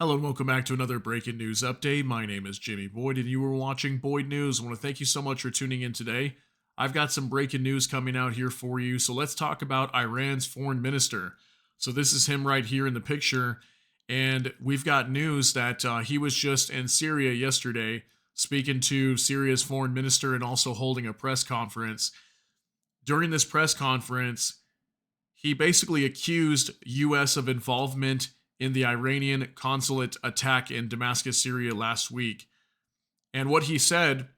Hello and welcome back to another breaking news update. My name is Jimmy Boyd and you are watching Boyd News. I want to thank you so much for tuning in today. I've got some breaking news coming out here for you. So let's talk about Iran's foreign minister. So this is him right here in the picture. And we've got news that he was just in Syria yesterday speaking to Syria's foreign minister and also holding a press conference. During this press conference, he basically accused U.S. of involvement in the Iranian consulate attack in Damascus, Syria last week. And what he said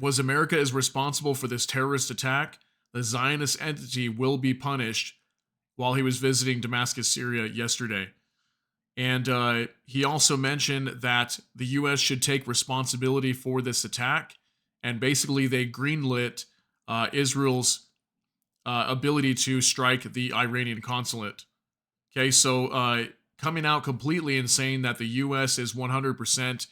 was America is responsible for this terrorist attack. The Zionist entity will be punished while he was visiting Damascus, Syria yesterday. And he also mentioned that the U.S. should take responsibility for this attack. And basically, they greenlit Israel's ability to strike the Iranian consulate. Okay, so coming out completely and saying that the U.S. is 100%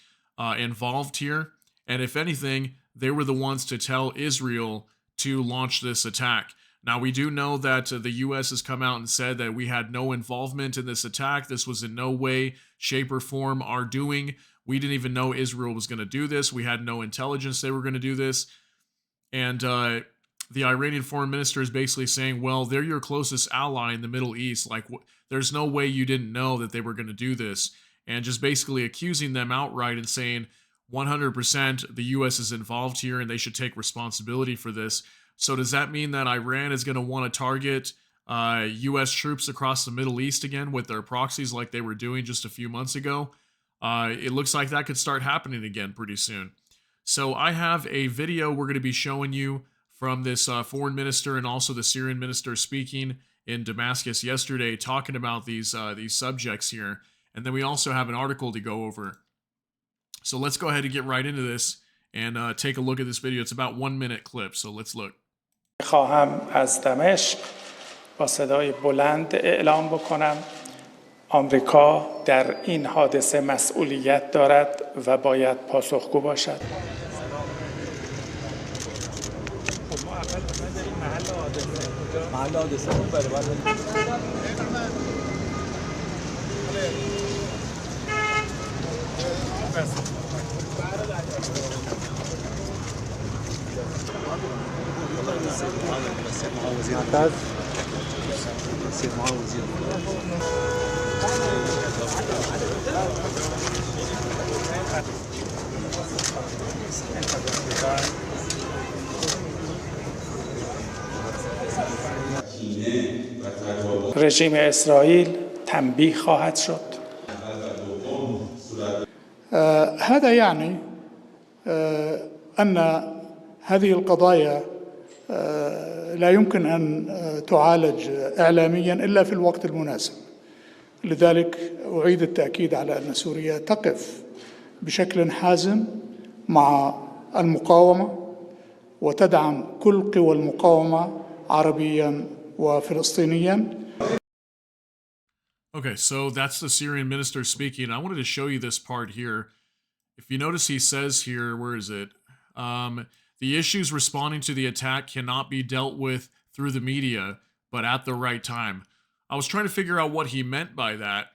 involved here. And if anything, they were the ones to tell Israel to launch this attack. Now, we do know that the U.S. has come out and said that we had no involvement in this attack. This was in no way, shape, or form our doing. We didn't even know Israel was going to do this. We had no intelligence they were going to do this. And the Iranian foreign minister is basically saying, well, they're your closest ally in the Middle East. Like, there's no way you didn't know that they were going to do this. And just basically accusing them outright and saying 100% the U.S. is involved here and they should take responsibility for this. So does that mean that Iran is going to want to target U.S. troops across the Middle East again with their proxies like they were doing just a few months ago? It looks like that could start happening again pretty soon. So I have a video we're going to be showing you from this foreign minister and also the Syrian minister speaking in Damascus yesterday, talking about these subjects here. And then we also have an article to go over. So let's go ahead and get right into this and take a look at this video. It's about 1 minute clip, so let's look. خواهم از دمشق با صدای بلند اعلام بکنم آمریکا در این حادثه مسئولیت دارد و باید پاسخگو باشد. محل حادثه اون رژیم اسرائیل تنبیه خواهد شد. هذا يعني أن هذه القضايا لا يمكن أن تعالج إعلاميا إلا في الوقت المناسب. لذلك أعيد التأكيد على أن سوريا تقف بشكل حازم مع المقاومة وتدعم كل قوى المقاومة عربيا وفلسطينيا. Okay, so that's the Syrian minister speaking. I wanted to show you this part here. If you notice, he says here, where is it? The issues responding to the attack cannot be dealt with through the media, but at the right time. I was trying to figure out what he meant by that,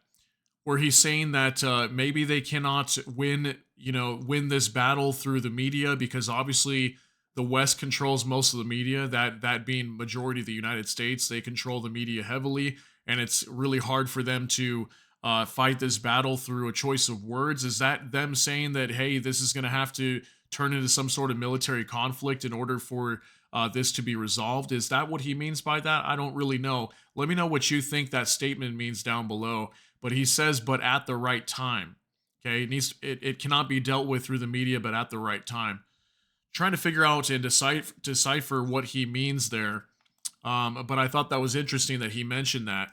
where he's saying that maybe they cannot win this battle through the media because obviously the West controls most of the media, that being majority of the United States. They control the media heavily, and it's really hard for them to fight this battle through a choice of words. Is that them saying that, hey, this is going to have to turn into some sort of military conflict in order for this to be resolved? Is that what he means by that? I don't really know. Let me know what you think that statement means down below. But he says, but at the right time. Okay, it cannot be dealt with through the media, but at the right time. Trying to figure out and decipher what he means there. But I thought that was interesting that he mentioned that.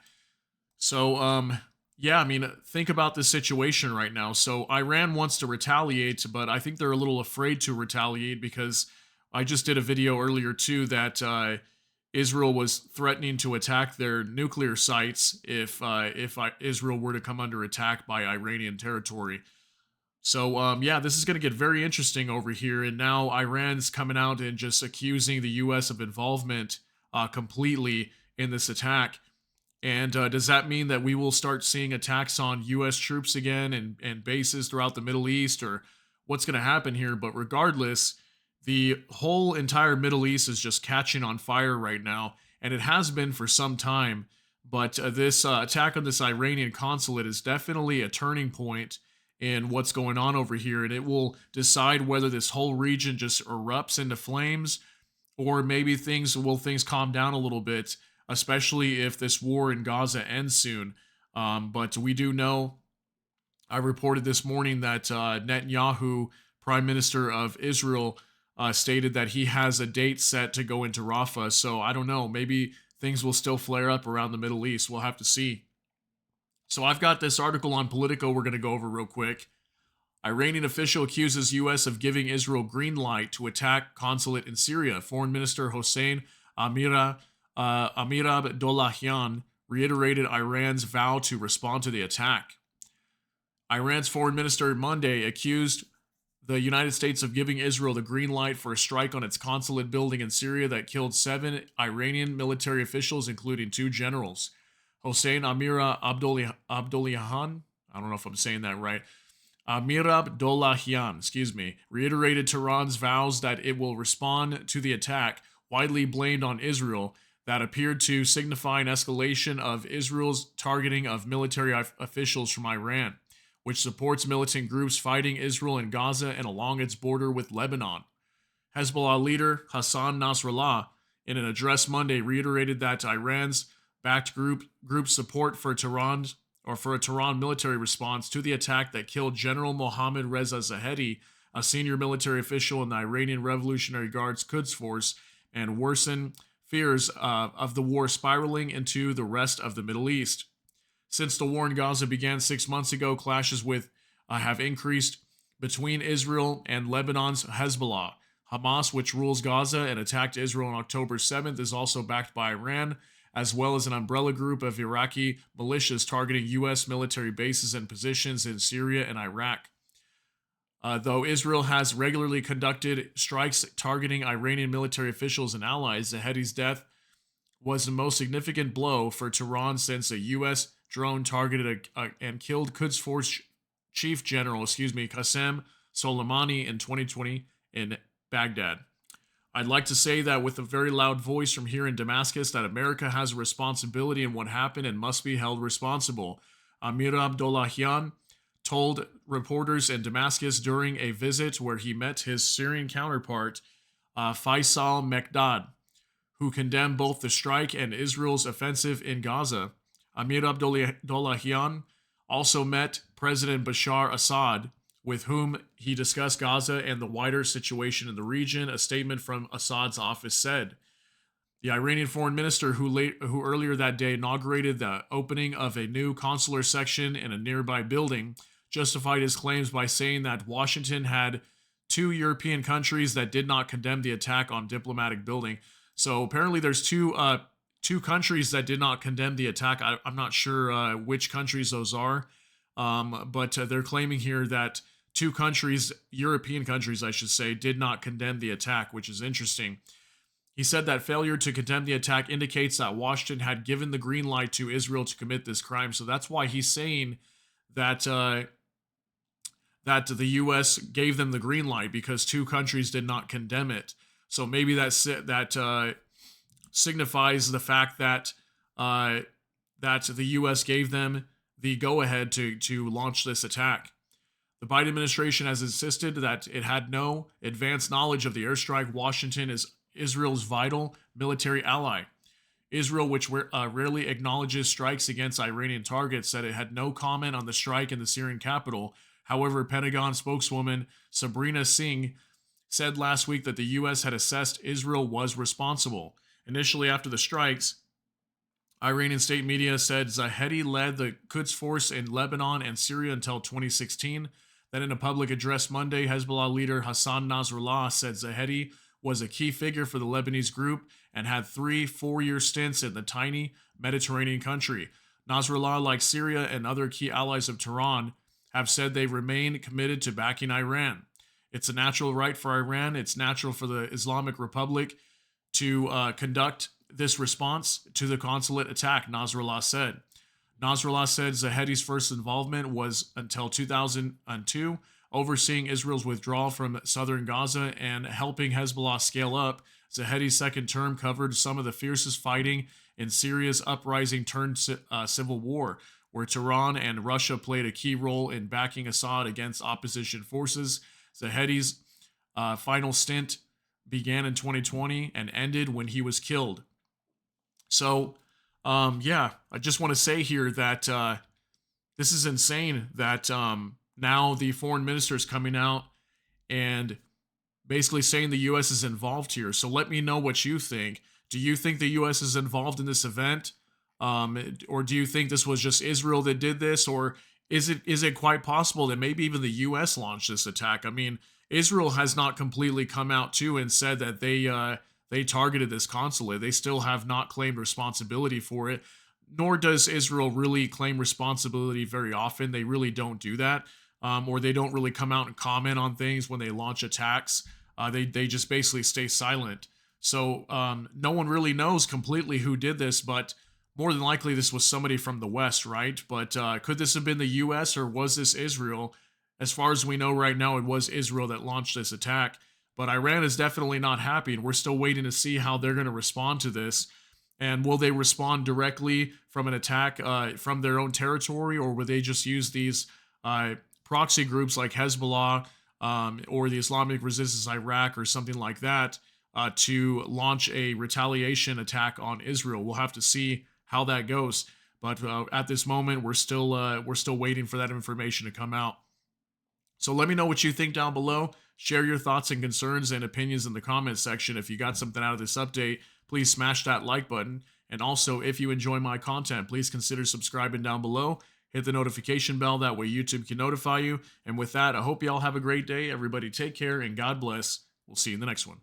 So, yeah, I mean, think about the situation right now. So Iran wants to retaliate, but I think they're a little afraid to retaliate because I just did a video earlier too that Israel was threatening to attack their nuclear sites if Israel were to come under attack by Iranian territory. So, yeah, this is going to get very interesting over here. And now Iran's coming out and just accusing the U.S. of involvement completely in this attack. And does that mean that we will start seeing attacks on U.S. troops again and bases throughout the Middle East, or what's going to happen here? But regardless, the whole entire Middle East is just catching on fire right now, and it has been for some time. But this attack on this Iranian consulate is definitely a turning point in what's going on over here, and it will decide whether this whole region just erupts into flames, or maybe things calm down a little bit, especially if this war in Gaza ends soon. But we do know, I reported this morning that Netanyahu, Prime Minister of Israel, stated that he has a date set to go into Rafah. So I don't know, maybe things will still flare up around the Middle East. We'll have to see. So I've got this article on Politico we're going to go over real quick. Iranian official accuses U.S. of giving Israel green light to attack consulate in Syria. Foreign Minister Hossein Amirabdollahian reiterated Iran's vow to respond to the attack. Iran's foreign minister Monday accused the United States of giving Israel the green light for a strike on its consulate building in Syria that killed 7 Iranian military officials, including 2 generals. Hossein Abdullahian, I don't know if I'm saying that right, Abdullahian, reiterated Tehran's vows that it will respond to the attack, widely blamed on Israel, that appeared to signify an escalation of Israel's targeting of military officials from Iran, which supports militant groups fighting Israel in Gaza and along its border with Lebanon. Hezbollah leader Hassan Nasrallah, in an address Monday, reiterated that Iran's backed group's support for Tehran military response to the attack that killed General Mohammad Reza Zahedi, a senior military official in the Iranian Revolutionary Guard's Quds Force, and worsen fears of the war spiraling into the rest of the Middle East. Since the war in Gaza began 6 months ago, clashes have increased between Israel and Lebanon's Hezbollah. Hamas, which rules Gaza and attacked Israel on October 7th, is also backed by Iran, as well as an umbrella group of Iraqi militias targeting U.S. military bases and positions in Syria and Iraq. Though Israel has regularly conducted strikes targeting Iranian military officials and allies, Zahedi's death was the most significant blow for Tehran since a U.S. drone targeted and killed Quds Force Chief General, Qasem Soleimani in 2020 in Baghdad. I'd like to say that with a very loud voice from here in Damascus that America has a responsibility in what happened and must be held responsible. Amir Abdollahian told reporters in Damascus during a visit where he met his Syrian counterpart, Faisal Mekdad, who condemned both the strike and Israel's offensive in Gaza. Amir Abdollahian also met President Bashar Assad, with whom he discussed Gaza and the wider situation in the region, a statement from Assad's office said. The Iranian foreign minister, who earlier that day inaugurated the opening of a new consular section in a nearby building, justified his claims by saying that Washington had 2 European countries that did not condemn the attack on diplomatic building. So apparently there's two countries that did not condemn the attack. I'm not sure which countries those are, but they're claiming here that 2 countries, European countries I should say, did not condemn the attack, which is interesting. He said that failure to condemn the attack indicates that Washington had given the green light to Israel to commit this crime. So that's why he's saying that that the U.S. gave them the green light, because 2 countries did not condemn it. So maybe that signifies the fact that that the U.S. gave them the go-ahead to launch this attack. The Biden administration has insisted that it had no advanced knowledge of the airstrike. Washington is Israel's vital military ally. Israel, which rarely acknowledges strikes against Iranian targets, said it had no comment on the strike in the Syrian capital. However, Pentagon spokeswoman Sabrina Singh said last week that the U.S. had assessed Israel was responsible. Initially, after the strikes, Iranian state media said Zahedi led the Quds Force in Lebanon and Syria until 2016. Then in a public address Monday, Hezbollah leader Hassan Nasrallah said Zahedi was a key figure for the Lebanese group and had 3 4-year stints in the tiny Mediterranean country. Nasrallah, like Syria and other key allies of Tehran, have said they remain committed to backing Iran. It's a natural right for Iran. It's natural for the Islamic Republic to conduct this response to the consulate attack, Nasrallah said. Nasrallah said Zahedi's first involvement was until 2002, overseeing Israel's withdrawal from southern Gaza and helping Hezbollah scale up. Zahedi's second term covered some of the fiercest fighting in Syria's uprising turned civil war, where Tehran and Russia played a key role in backing Assad against opposition forces. Zahedi's final stint began in 2020 and ended when he was killed. So, I just want to say here that this is insane that now the foreign minister is coming out and basically saying the U.S. is involved here. So let me know what you think. Do you think the U.S. is involved in this event? Or do you think this was just Israel that did this? Or is it quite possible that maybe even the U.S. launched this attack? I mean, Israel has not completely come out too and said that they targeted this consulate. They still have not claimed responsibility for it, nor does Israel really claim responsibility very often. They really don't do that, or they don't really come out and comment on things when they launch attacks. They just basically stay silent. So no one really knows completely who did this, but more than likely this was somebody from the West, right? But could this have been the U.S. or was this Israel? As far as we know right now, it was Israel that launched this attack. But Iran is definitely not happy, and we're still waiting to see how they're going to respond to this. And will they respond directly from an attack from their own territory, or will they just use these proxy groups like Hezbollah or the Islamic Resistance Iraq or something like that to launch a retaliation attack on Israel? We'll have to see how that goes. But at this moment, we're still waiting for that information to come out. So let me know what you think down below. Share your thoughts and concerns and opinions in the comments section. If you got something out of this update, please smash that like button. And also, if you enjoy my content, please consider subscribing down below. Hit the notification bell, that way YouTube can notify you. And with that, I hope you all have a great day. Everybody take care and God bless. We'll see you in the next one.